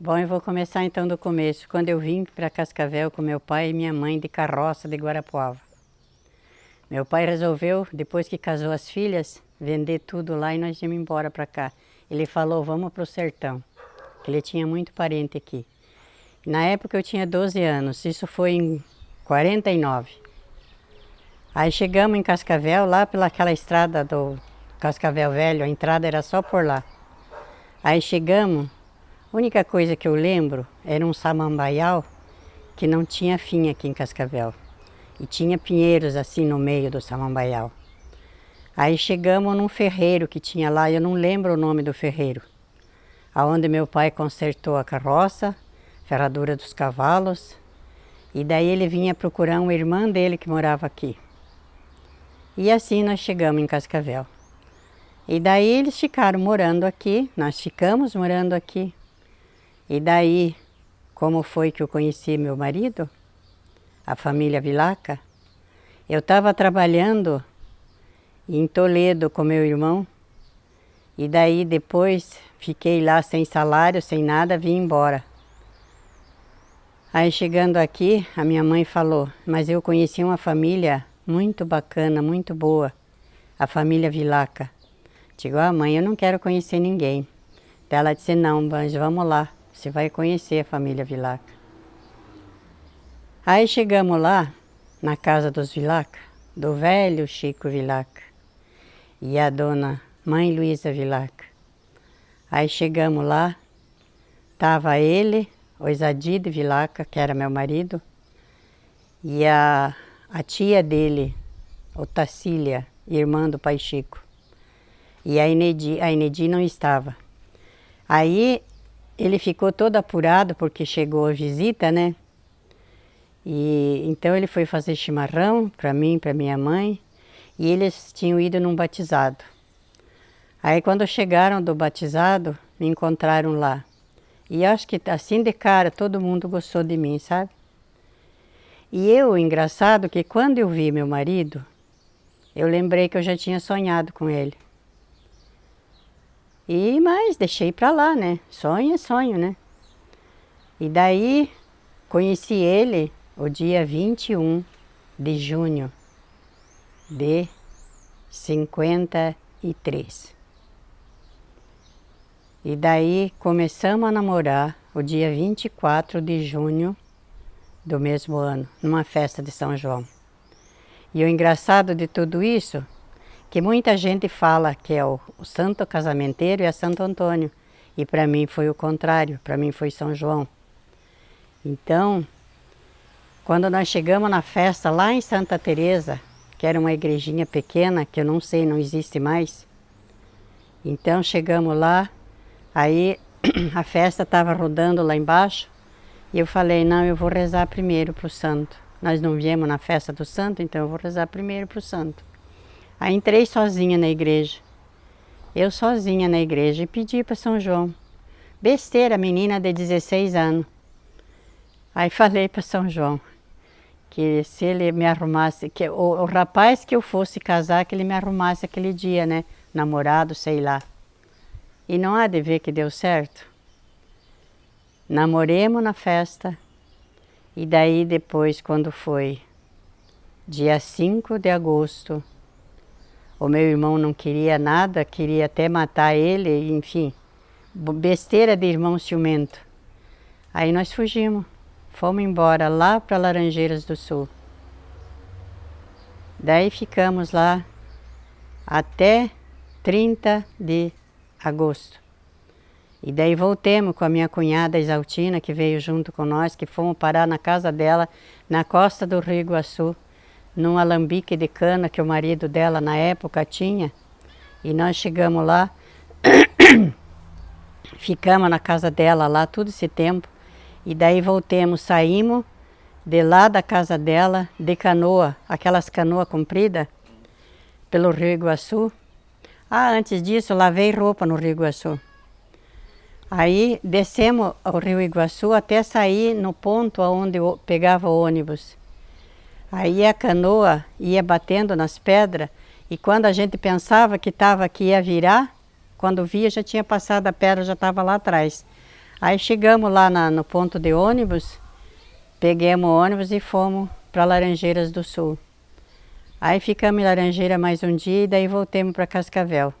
Bom, eu vou começar então do começo. Quando eu vim para Cascavel com meu pai e minha mãe de carroça de Guarapuava. Meu pai resolveu, depois que casou as filhas, vender tudo lá e nós íamos embora para cá. Ele falou, vamos para o sertão, que ele tinha muito parente aqui. Na época eu tinha 12 anos, isso foi em 49. Aí chegamos em Cascavel, lá pelaquela estrada do Cascavel Velho, a entrada era só por lá. Aí chegamos, a única coisa que eu lembro era um samambaial que não tinha fim aqui em Cascavel. E tinha pinheiros assim no meio do samambaial. Aí chegamos num ferreiro que tinha lá, eu não lembro o nome do ferreiro. Aonde meu pai consertou a carroça, ferradura dos cavalos. E daí ele vinha procurar uma irmã dele que morava aqui. E assim nós chegamos em Cascavel. E daí eles ficaram morando aqui, nós ficamos morando aqui. E daí, como foi que eu conheci meu marido, a família Vilaca, eu estava trabalhando em Toledo com meu irmão. E daí depois fiquei lá sem salário, sem nada, vim embora. Aí chegando aqui, a minha mãe falou, mas eu conheci uma família muito bacana, muito boa, a família Vilaca. Digo, mãe, eu não quero conhecer ninguém. Daí ela disse, não, mas vamos lá, você vai conhecer a família Vilaca. Aí chegamos lá, na casa dos Vilaca, do velho Chico Vilaca e a dona Mãe Luísa Vilaca. Aí chegamos lá, estava ele, o Isadide Vilaca, que era meu marido, e a tia dele, Otacília, irmã do pai Chico. E a Inedi não estava. Aí ele ficou todo apurado porque chegou a visita, né? E então ele foi fazer chimarrão para mim, para minha mãe, e eles tinham ido num batizado. Aí quando chegaram do batizado, me encontraram lá. E acho que assim de cara todo mundo gostou de mim, sabe? E eu, engraçado que quando eu vi meu marido, eu lembrei que eu já tinha sonhado com ele. Mas deixei pra lá, né? Sonho é sonho, né? E daí conheci ele o dia 21 de junho de 53. E daí começamos a namorar o dia 24 de junho do mesmo ano, numa festa de São João. E o engraçado de tudo isso, que muita gente fala que é o santo casamenteiro e é Santo Antônio. E para mim foi o contrário, para mim foi São João. Então, quando nós chegamos na festa lá em Santa Teresa, que era uma igrejinha pequena, que eu não sei, não existe mais. Então chegamos lá, aí a festa estava rodando lá embaixo, e eu falei, não, eu vou rezar primeiro para o santo. Nós não viemos na festa do santo, então eu vou rezar primeiro para o santo. Aí entrei sozinha na igreja. Eu sozinha na igreja e pedi para São João. Besteira, menina de 16 anos. Aí falei para São João que se ele me arrumasse, que o rapaz que eu fosse casar, que ele me arrumasse aquele dia, né? Namorado, sei lá. E não há de ver que deu certo. Namoremos na festa. E daí depois, quando foi dia 5 de agosto, o meu irmão não queria nada, queria até matar ele, enfim. Besteira de irmão ciumento. Aí nós fugimos, fomos embora lá para Laranjeiras do Sul. Daí ficamos lá até 30 de agosto. E daí voltemos com a minha cunhada Exaltina, que veio junto com nós, que fomos parar na casa dela, na costa do Rio Iguaçu, num alambique de cana que o marido dela na época tinha. E nós chegamos lá, ficamos na casa dela lá todo esse tempo. E daí voltemos, saímos de lá da casa dela, de canoa, aquelas canoas compridas, pelo Rio Iguaçu. Antes disso, lavei roupa no Rio Iguaçu. Aí descemos o Rio Iguaçu até sair no ponto onde eu pegava o ônibus. Aí a canoa ia batendo nas pedras e quando a gente pensava que ia virar, quando via já tinha passado a pedra, já estava lá atrás. Aí chegamos lá no ponto de ônibus, peguemos o ônibus e fomos para Laranjeiras do Sul. Aí ficamos em Laranjeira mais um dia e daí voltamos para Cascavel.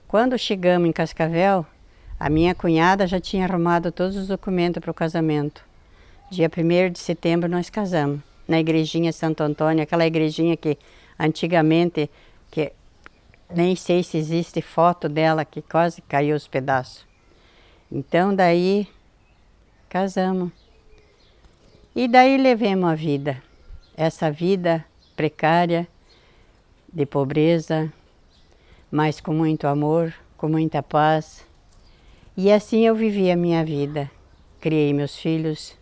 Quando chegamos em Cascavel, a minha cunhada já tinha arrumado todos os documentos para o casamento. Dia 1º de setembro nós casamos, na igrejinha Santo Antônio, aquela igrejinha que antigamente, que nem sei se existe foto dela, que quase caiu os pedaços. Então daí casamos. E daí levemos a vida, essa vida precária, de pobreza, mas com muito amor, com muita paz. E assim eu vivi a minha vida. Criei meus filhos,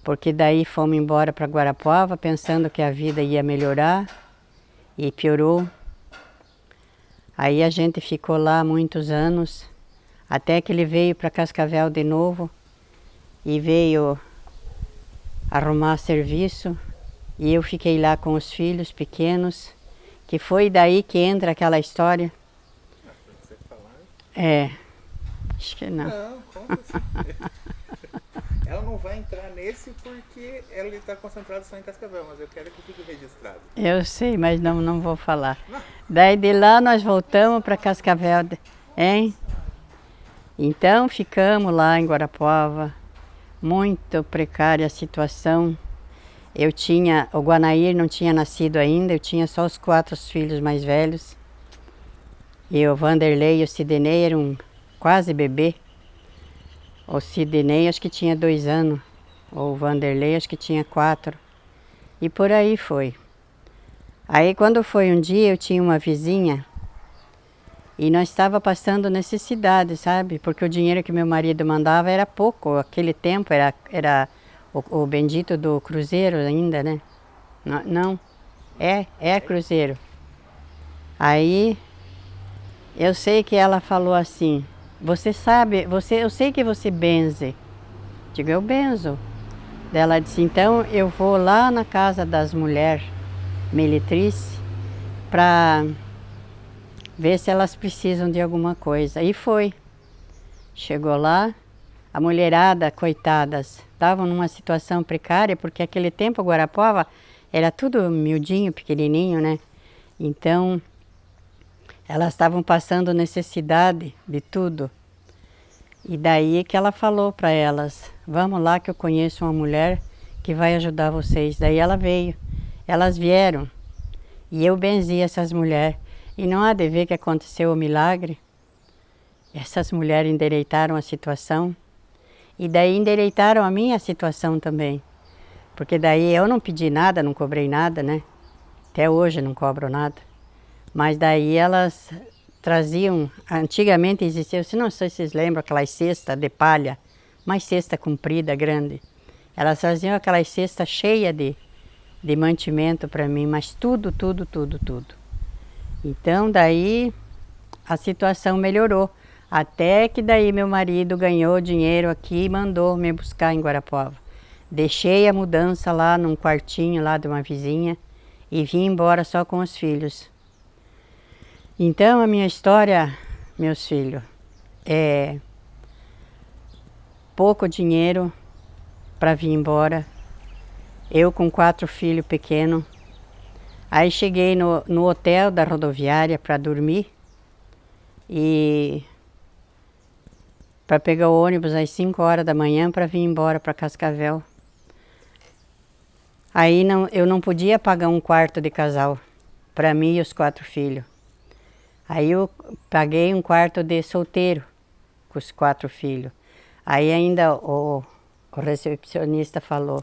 porque daí fomos embora para Guarapuava pensando que a vida ia melhorar e piorou. Aí a gente ficou lá muitos anos, até que ele veio para Cascavel de novo e veio arrumar serviço. E eu fiquei lá com os filhos pequenos, que foi daí que entra aquela história. Você falar? É, acho que não. Não, conta assim. Ela não vai entrar nesse porque ela está concentrada só em Cascavel, mas eu quero que fique registrado. Eu sei, mas não vou falar. Daí de lá nós voltamos para Cascavel, hein? Então ficamos lá em Guarapuava, muito precária a situação. O Guanair não tinha nascido ainda, eu tinha só os 4 filhos mais velhos. E o Vanderlei e o Sidney eram quase bebê. O Sidney acho que tinha 2 anos, o Vanderlei acho que tinha 4. E por aí foi. Aí quando foi um dia eu tinha uma vizinha e nós estava passando necessidade, sabe? Porque o dinheiro que meu marido mandava era pouco, aquele tempo era o bendito do cruzeiro ainda, né? Não, é cruzeiro. Aí eu sei que ela falou assim, você sabe, eu sei que você benze. Digo, eu benzo. Daí ela disse, então eu vou lá na casa das mulheres meretriz para ver se elas precisam de alguma coisa. E foi. Chegou lá, a mulherada, coitadas, estavam numa situação precária, porque aquele tempo Guarapuava era tudo miudinho, pequenininho, né? Então, elas estavam passando necessidade de tudo. E daí que ela falou para elas, vamos lá que eu conheço uma mulher que vai ajudar vocês. Daí ela veio, elas vieram e eu benzi essas mulheres. E não há de ver que aconteceu o milagre. Essas mulheres endireitaram a situação e daí endireitaram a minha situação também. Porque daí eu não pedi nada, não cobrei nada, né? Até hoje não cobro nada. Mas daí elas traziam, antigamente existia, não sei se vocês lembram, aquelas cestas de palha, mais cesta comprida, grande. Elas traziam aquelas cestas cheias de mantimento para mim, mas tudo. Então daí a situação melhorou. Até que daí meu marido ganhou dinheiro aqui e mandou me buscar em Guarapuava. Deixei a mudança lá num quartinho lá de uma vizinha e vim embora só com os filhos. Então a minha história, meus filhos, é pouco dinheiro para vir embora. Eu com 4 filhos pequenos. Aí cheguei no hotel da rodoviária para dormir e para pegar o ônibus às 5 horas da manhã para vir embora para Cascavel. Aí eu não podia pagar um quarto de casal para mim e os 4 filhos. Aí eu paguei um quarto de solteiro com os 4 filhos. Aí ainda o recepcionista falou,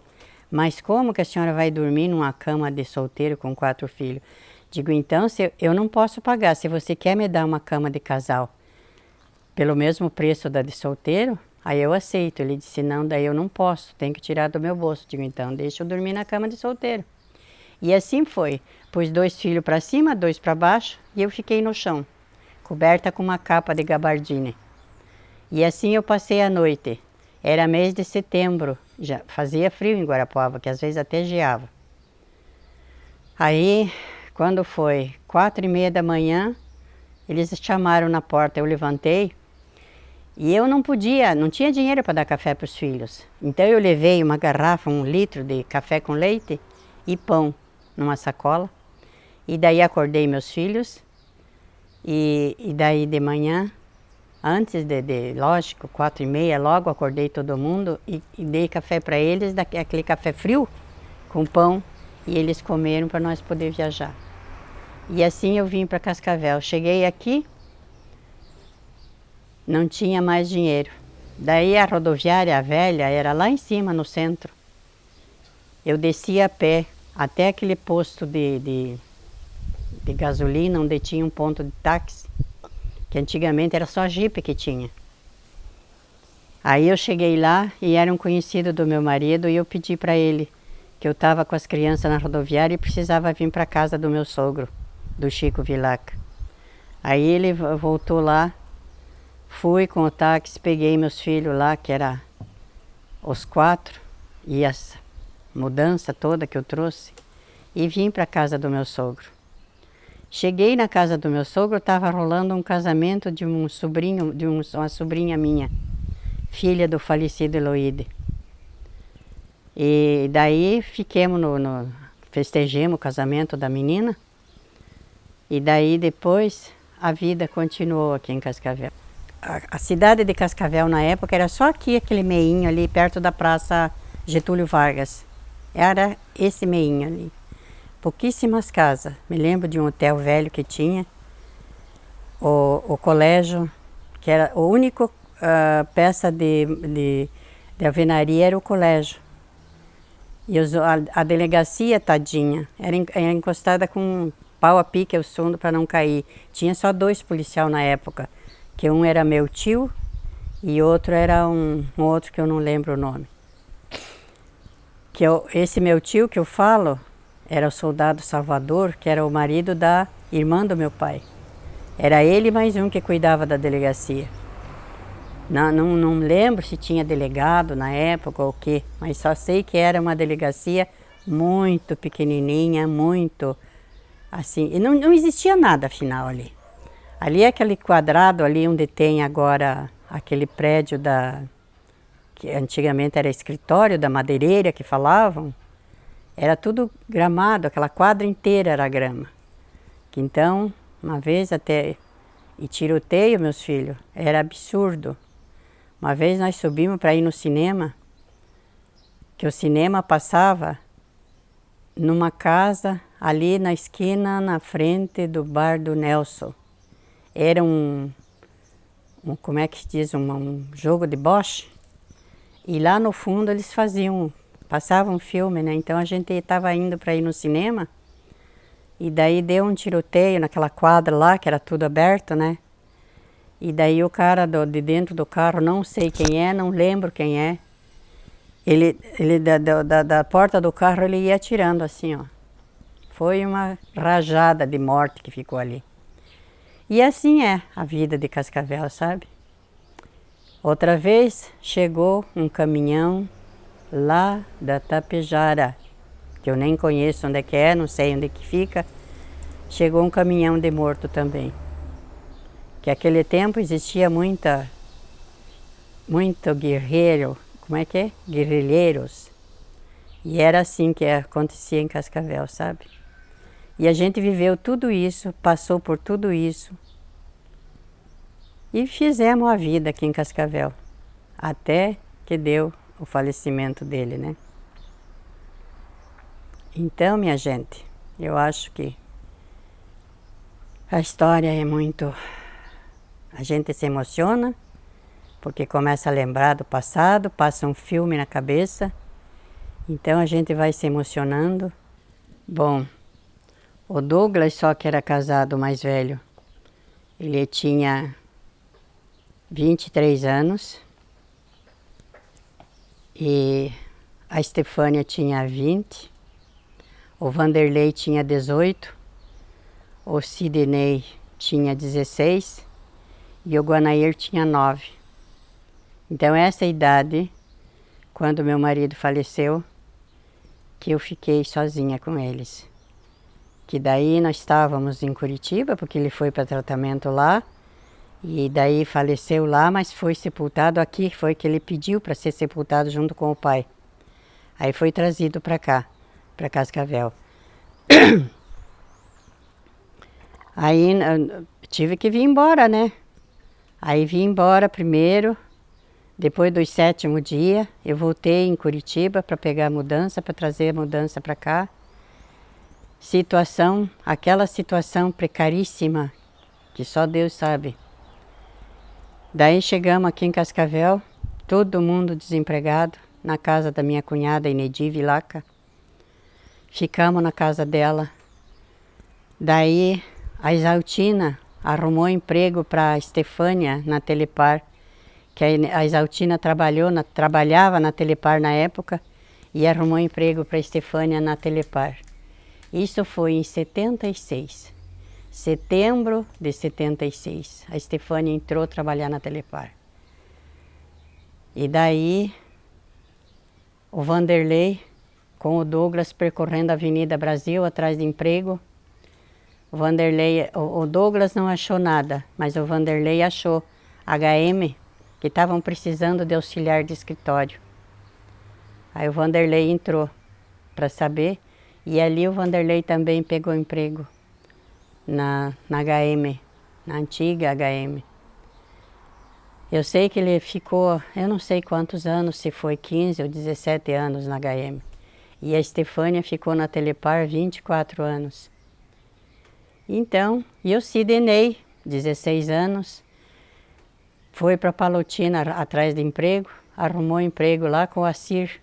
mas como que a senhora vai dormir numa cama de solteiro com 4 filhos? Digo, então eu não posso pagar, se você quer me dar uma cama de casal pelo mesmo preço da de solteiro, aí eu aceito. Ele disse, não, daí eu não posso, tem que tirar do meu bolso. Digo, então deixa eu dormir na cama de solteiro. E assim foi, pus 2 filhos para cima, 2 para baixo e eu fiquei no chão, coberta com uma capa de gabardine. E assim eu passei a noite. Era mês de setembro, já fazia frio em Guarapuava, que às vezes até geava. Aí, quando foi 4h30 da manhã, eles chamaram na porta, eu levantei E eu não podia, não tinha dinheiro para dar café para os filhos. Então eu levei uma garrafa, 1 litro de café com leite e pão numa sacola. E daí acordei meus filhos. E daí de manhã, antes lógico, 4h30, logo acordei todo mundo e dei café para eles, aquele café frio com pão. E eles comeram para nós poder viajar. E assim eu vim para Cascavel. Cheguei aqui, não tinha mais dinheiro. Daí a rodoviária velha era lá em cima, no centro. Eu descia a pé até aquele posto de gasolina, onde tinha um ponto de táxi, que antigamente era só Jeep que tinha. Aí eu cheguei lá e era um conhecido do meu marido e eu pedi para ele que eu estava com as crianças na rodoviária e precisava vir para casa do meu sogro, do Chico Vilac. Aí ele voltou lá. Fui com o táxi, peguei meus filhos lá, que era os 4, e as mudança toda que eu trouxe, e vim para a casa do meu sogro. Cheguei na casa do meu sogro, estava rolando um casamento de um sobrinho, uma sobrinha minha, filha do falecido Eloíde. E daí fiquemos festejemos o casamento da menina, e daí depois a vida continuou aqui em Cascavel. A cidade de Cascavel na época era só aqui, aquele meinho ali perto da praça Getúlio Vargas. Era esse meinho ali. Pouquíssimas casas. Me lembro de um hotel velho que tinha. O colégio, que era a única peça de alvenaria era o colégio. E a delegacia, tadinha, era encostada com um pau a pique ao fundo para não cair. Tinha só 2 policiais na época. Que um era meu tio e outro era um outro que eu não lembro o nome. Esse meu tio que eu falo era o soldado Salvador, que era o marido da irmã do meu pai. Era ele mais um que cuidava da delegacia. Não lembro se tinha delegado na época ou o quê, mas só sei que era uma delegacia muito pequenininha, muito assim. E não existia nada afinal ali. Ali é aquele quadrado ali onde tem agora aquele prédio que antigamente era escritório da madeireira que falavam. Era tudo gramado, aquela quadra inteira era grama. Que então, uma vez até, e tiroteio, meus filhos, era absurdo. Uma vez nós subimos para ir no cinema, que o cinema passava numa casa ali na esquina, na frente do bar do Nelson. Era como é que se diz, um jogo de boche. E lá no fundo eles passavam um filme, né? Então a gente estava indo para ir no cinema. E daí deu um tiroteio naquela quadra lá, que era tudo aberto, né? E daí o cara de dentro do carro, não sei quem é, não lembro quem é. Ele da porta do carro ele ia atirando assim, ó. Foi uma rajada de morte que ficou ali. E assim é a vida de Cascavel, sabe? Outra vez chegou um caminhão lá da Tapejara, que eu nem conheço onde é que é, não sei onde é que fica. Chegou um caminhão de morto também. Que naquele tempo existia muito guerreiro, como é que é? Guerrilheiros. E era assim que acontecia em Cascavel, sabe? E a gente viveu tudo isso, passou por tudo isso. E fizemos a vida aqui em Cascavel. Até que deu o falecimento dele, né? Então, minha gente, eu acho que a história é muito... A gente se emociona, porque começa a lembrar do passado, passa um filme na cabeça. Então a gente vai se emocionando. Bom, o Douglas só que era casado mais velho. Ele tinha 23 anos. E a Estefânia tinha 20. O Vanderlei tinha 18. O Sidney tinha 16. E o Guanair tinha 9. Então essa idade, quando meu marido faleceu, que eu fiquei sozinha com eles. Que daí nós estávamos em Curitiba, porque ele foi para tratamento lá, E daí faleceu lá, mas foi sepultado aqui, foi que ele pediu para ser sepultado junto com o pai. Aí foi trazido para cá, para Cascavel. Aí tive que vir embora, né? Aí vim embora primeiro, depois do 7º dia, eu voltei em Curitiba para pegar a mudança, para trazer a mudança para cá. Aquela situação precaríssima, que só Deus sabe. Daí chegamos aqui em Cascavel, todo mundo desempregado, na casa da minha cunhada Inedi Vilaca. Ficamos na casa dela. Daí a Isaltina arrumou emprego para a Estefânia na Telepar, que a Isaltina trabalhava na Telepar na época e arrumou emprego para a Estefânia na Telepar. Isso foi em 76, setembro de 76. A Estefânia entrou trabalhar na Telepar. E daí o Vanderlei com o Douglas percorrendo a Avenida Brasil atrás de emprego. O Douglas não achou nada, mas o Vanderlei achou HM, que estavam precisando de auxiliar de escritório. Aí o Vanderlei entrou para saber, e ali o Vanderlei também pegou emprego na HM, na antiga HM. Eu sei que ele ficou, eu não sei quantos anos, se foi 15 ou 17 anos na HM. E a Estefânia ficou na Telepar 24 anos. Então, e o Sidney, 16 anos, foi para Palotina atrás de emprego, arrumou emprego lá com o Assir,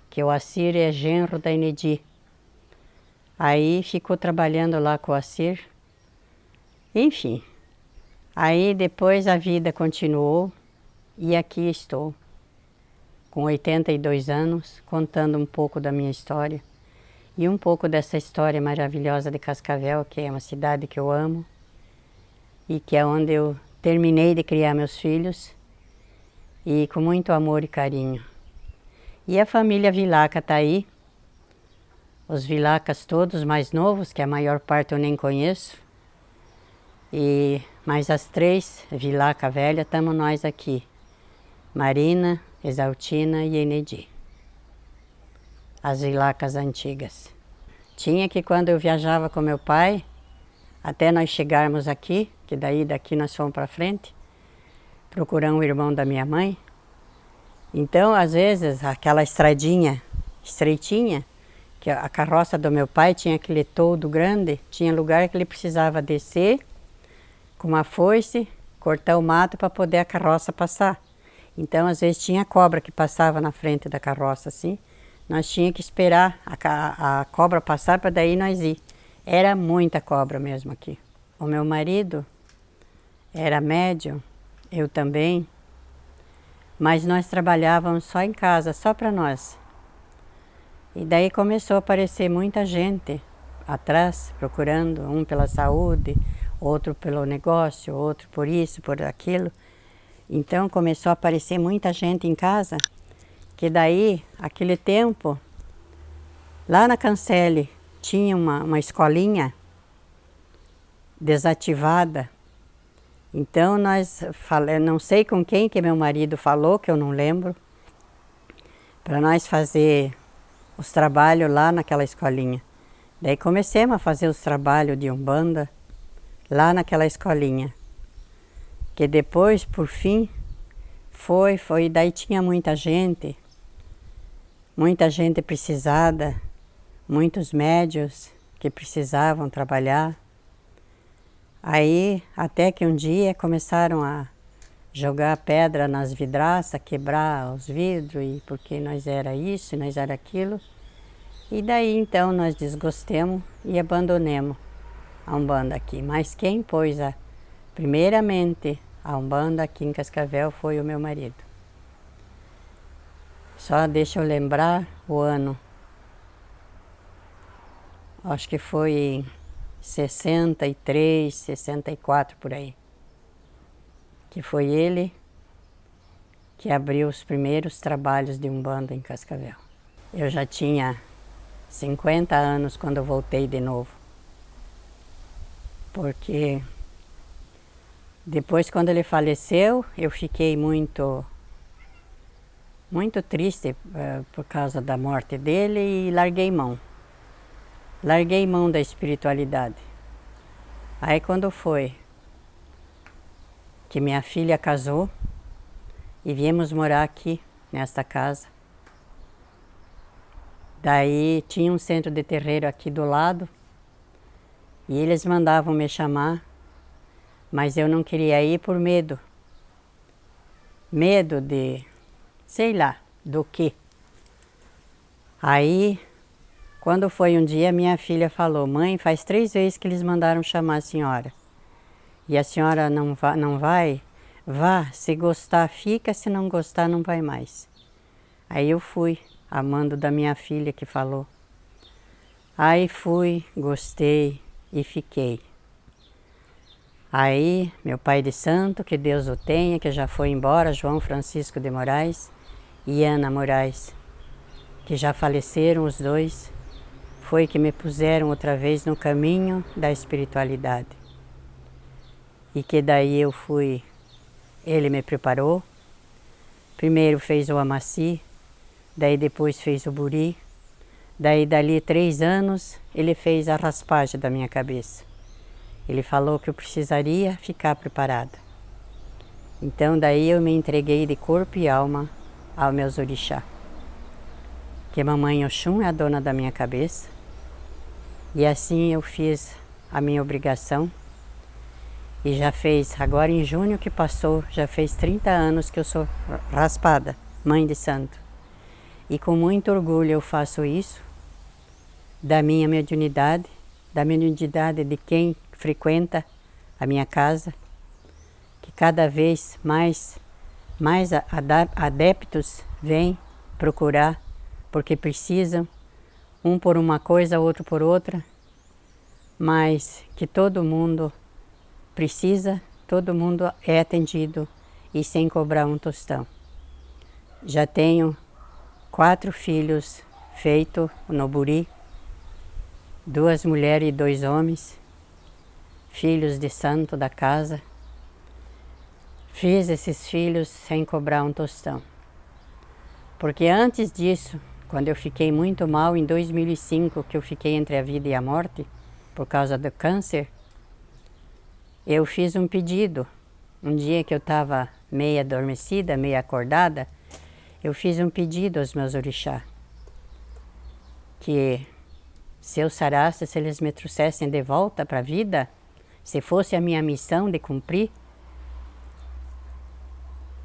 que o Assir é genro da Inedi. Aí ficou trabalhando lá com o Assir. Enfim, aí depois a vida continuou e aqui estou, com 82 anos, contando um pouco da minha história. E um pouco dessa história maravilhosa de Cascavel, que é uma cidade que eu amo e que é onde eu terminei de criar meus filhos, e com muito amor e carinho. E a família Vilaca está aí, os Vilacas todos mais novos, que a maior parte eu nem conheço, e mais as 3 Vilaca velha, estamos nós aqui, Marina, Exaltina e Inedi. As Vilacas antigas. Tinha que quando eu viajava com meu pai, até nós chegarmos aqui, que daqui nós fomos para frente, procurar um irmão da minha mãe. Então, às vezes, aquela estradinha estreitinha, que a carroça do meu pai tinha aquele toldo grande, tinha lugar que ele precisava descer com uma foice, cortar o mato para poder a carroça passar. Então, às vezes, tinha cobra que passava na frente da carroça, assim. Nós tínhamos que esperar a cobra passar para daí nós ir. Era muita cobra mesmo aqui. O meu marido era médium, eu também, mas nós trabalhávamos só em casa, só para nós. E daí começou a aparecer muita gente atrás, procurando, um pela saúde, outro pelo negócio, outro por isso, por aquilo. Então começou a aparecer muita gente em casa, que daí, aquele tempo, lá na Cancele, tinha uma escolinha desativada. Então não sei com quem que meu marido falou, que eu não lembro, para nós fazer os trabalhos lá naquela escolinha. Daí comecemos a fazer os trabalhos de Umbanda lá naquela escolinha. Que depois, por fim, daí tinha muita gente precisada, muitos médios que precisavam trabalhar. Aí, até que um dia começaram a jogar pedra nas vidraças, quebrar os vidros, e porque nós era isso, nós era aquilo. E daí então nós desgostemos e abandonemos a Umbanda aqui. Mas quem pôs primeiramente a Umbanda aqui em Cascavel foi o meu marido. Só deixa eu lembrar o ano. Acho que foi em 63, 64 por aí. Que foi ele que abriu os primeiros trabalhos de Umbanda em Cascavel. Eu já tinha 50 anos quando eu voltei de novo. Porque Depois, quando ele faleceu, eu fiquei muito triste por causa da morte dele e larguei mão. Larguei mão da espiritualidade. Aí quando foi que minha filha casou e viemos morar aqui, nesta casa, daí tinha um centro de terreiro aqui do lado e eles mandavam me chamar, mas eu não queria ir por medo. Medo de, sei lá, do quê. Aí, quando foi um dia, minha filha falou: mãe, faz 3 vezes que eles mandaram chamar a senhora. E a senhora não vai? Vá, se gostar fica, se não gostar não vai mais. Aí eu fui, amando da minha filha que falou. Aí fui, gostei e fiquei. Aí meu pai de santo, que Deus o tenha, que já foi embora, João Francisco de Moraes e Ana Moraes, que já faleceram os dois, foi que me puseram outra vez no caminho da espiritualidade. E que daí eu fui, ele me preparou, primeiro fez o amaci, daí depois fez o buri, daí dali 3 anos ele fez a raspagem da minha cabeça. Ele falou que eu precisaria ficar preparada. Então daí eu me entreguei de corpo e alma aos meus orixá. Que mamãe Oxum é a dona da minha cabeça. E assim eu fiz a minha obrigação. E já fez, agora em junho que passou, já fez 30 anos que eu sou raspada, mãe de santo. E com muito orgulho eu faço isso, da minha mediunidade de quem frequenta a minha casa, que cada vez mais adeptos vêm procurar, porque precisam, um por uma coisa, outro por outra, mas que todo mundo precisa, todo mundo é atendido e sem cobrar um tostão. Já tenho 4 filhos feitos no buri, 2 mulheres e 2 homens, filhos de santo da casa. Fiz esses filhos sem cobrar um tostão. Porque antes disso, quando eu fiquei muito mal, em 2005, que eu fiquei entre a vida e a morte, por causa do câncer, eu fiz um pedido. Um dia que eu estava meia adormecida, meia acordada, eu fiz um pedido aos meus orixá, que se eu sarasse, se eles me trouxessem de volta para a vida, se fosse a minha missão de cumprir,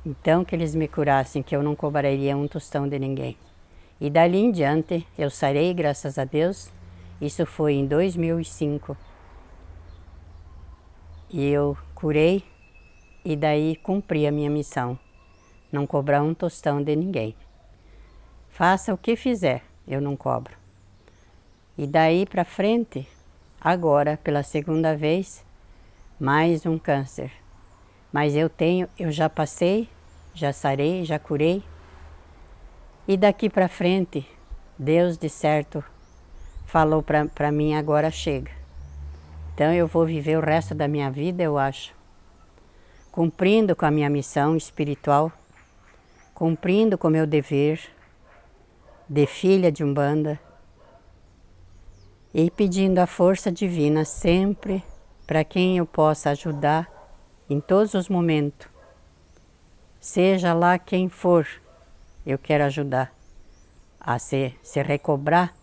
então que eles me curassem, que eu não cobraria um tostão de ninguém. E dali em diante eu sarei, graças a Deus. Isso foi em 2005. E eu curei e daí cumpri a minha missão. Não cobrar um tostão de ninguém. Faça o que fizer, eu não cobro. E daí para frente, agora pela segunda vez, mais um câncer. Mas eu já passei, já sarei, já curei. E daqui para frente, Deus de certo falou para mim: agora chega. Então eu vou viver o resto da minha vida, eu acho, cumprindo com a minha missão espiritual, cumprindo com o meu dever de filha de Umbanda e pedindo a força divina sempre para quem eu possa ajudar em todos os momentos. Seja lá quem for, eu quero ajudar a se recobrar,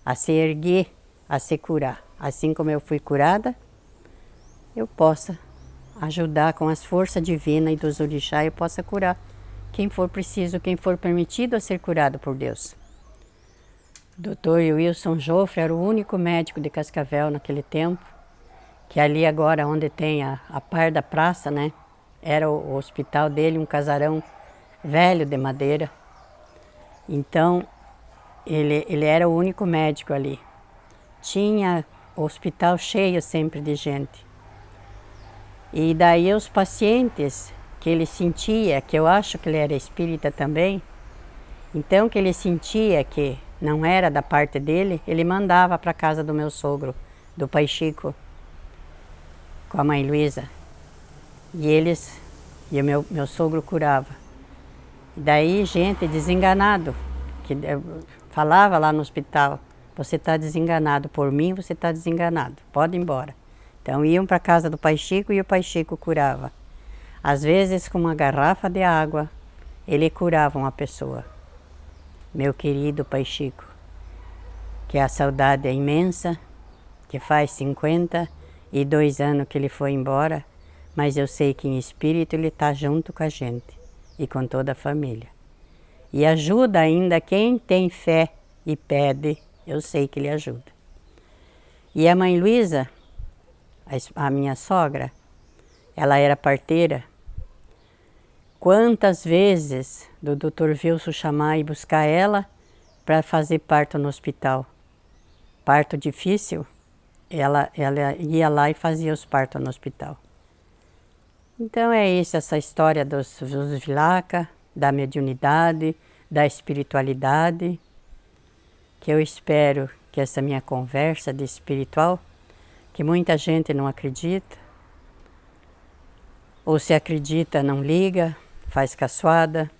a se erguer, a se curar. Assim como eu fui curada, eu possa ajudar com as forças divinas e dos orixás, eu possa curar quem for preciso, quem for permitido a ser curado por Deus. O Dr. Wilson Joffre era o único médico de Cascavel naquele tempo, que ali agora onde tem a par da praça, né, era o hospital dele, um casarão velho de madeira. Então, ele era o único médico ali. Tinha o hospital cheio sempre de gente. E daí os pacientes que ele sentia, que eu acho que ele era espírita também, então que ele sentia que não era da parte dele, ele mandava para a casa do meu sogro, do pai Chico, com a mãe Luísa. E o meu sogro curava. E daí gente desenganado, que falava lá no hospital, você está desenganado, por mim você está desenganado, pode ir embora. Então iam para a casa do Pai Chico e o Pai Chico curava. Às vezes com uma garrafa de água, ele curava uma pessoa. Meu querido Pai Chico, que a saudade é imensa, que faz 52 anos que ele foi embora, mas eu sei que em espírito ele está junto com a gente e com toda a família. E ajuda ainda quem tem fé e pede, eu sei que ele ajuda. E a mãe Luísa, a minha sogra, ela era parteira. Quantas vezes do Dr. Wilson chamar e buscar ela para fazer parto no hospital? Parto difícil, ela ia lá e fazia os partos no hospital. Então é isso, essa história dos Vilaka, da mediunidade, da espiritualidade, que eu espero que essa minha conversa de espiritual, que muita gente não acredita, ou se acredita não liga, faz caçoada,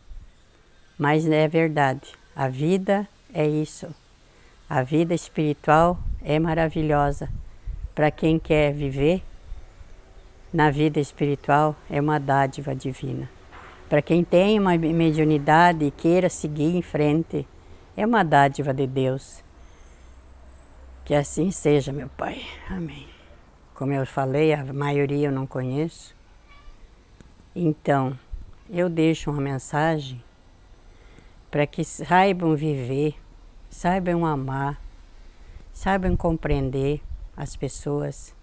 mas é verdade, a vida é isso. A vida espiritual é maravilhosa. Para quem quer viver na vida espiritual, é uma dádiva divina. Para quem tem uma mediunidade e queira seguir em frente, é uma dádiva de Deus. Que assim seja, meu Pai. Amém. Como eu falei, a maioria eu não conheço. Então, eu deixo uma mensagem para que saibam viver, saibam amar, saibam compreender as pessoas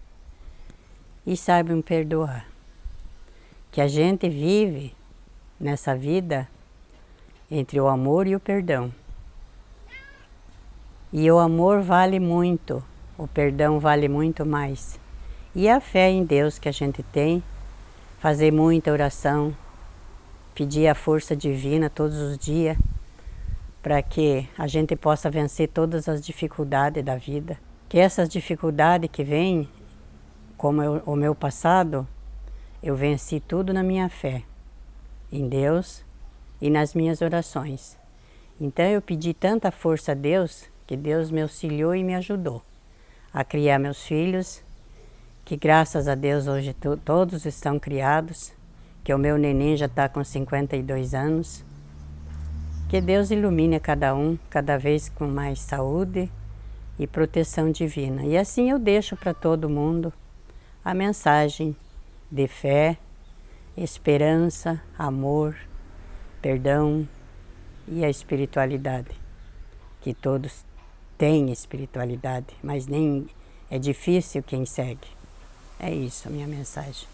e saibam perdoar. Que a gente vive nessa vida entre o amor e o perdão. E o amor vale muito, o perdão vale muito mais. E a fé em Deus que a gente tem, fazer muita oração, pedir a força divina todos os dias, para que a gente possa vencer todas as dificuldades da vida. Que essas dificuldades que vêm, como o meu passado, eu venci tudo na minha fé, em Deus e nas minhas orações. Então eu pedi tanta força a Deus, que Deus me auxiliou e me ajudou a criar meus filhos, que graças a Deus hoje todos estão criados, que o meu neném já está com 52 anos. Que Deus ilumine cada um, cada vez com mais saúde e proteção divina. E assim eu deixo para todo mundo a mensagem de fé, esperança, amor, perdão e a espiritualidade. Que todos têm espiritualidade, mas nem é difícil quem segue. É isso a minha mensagem.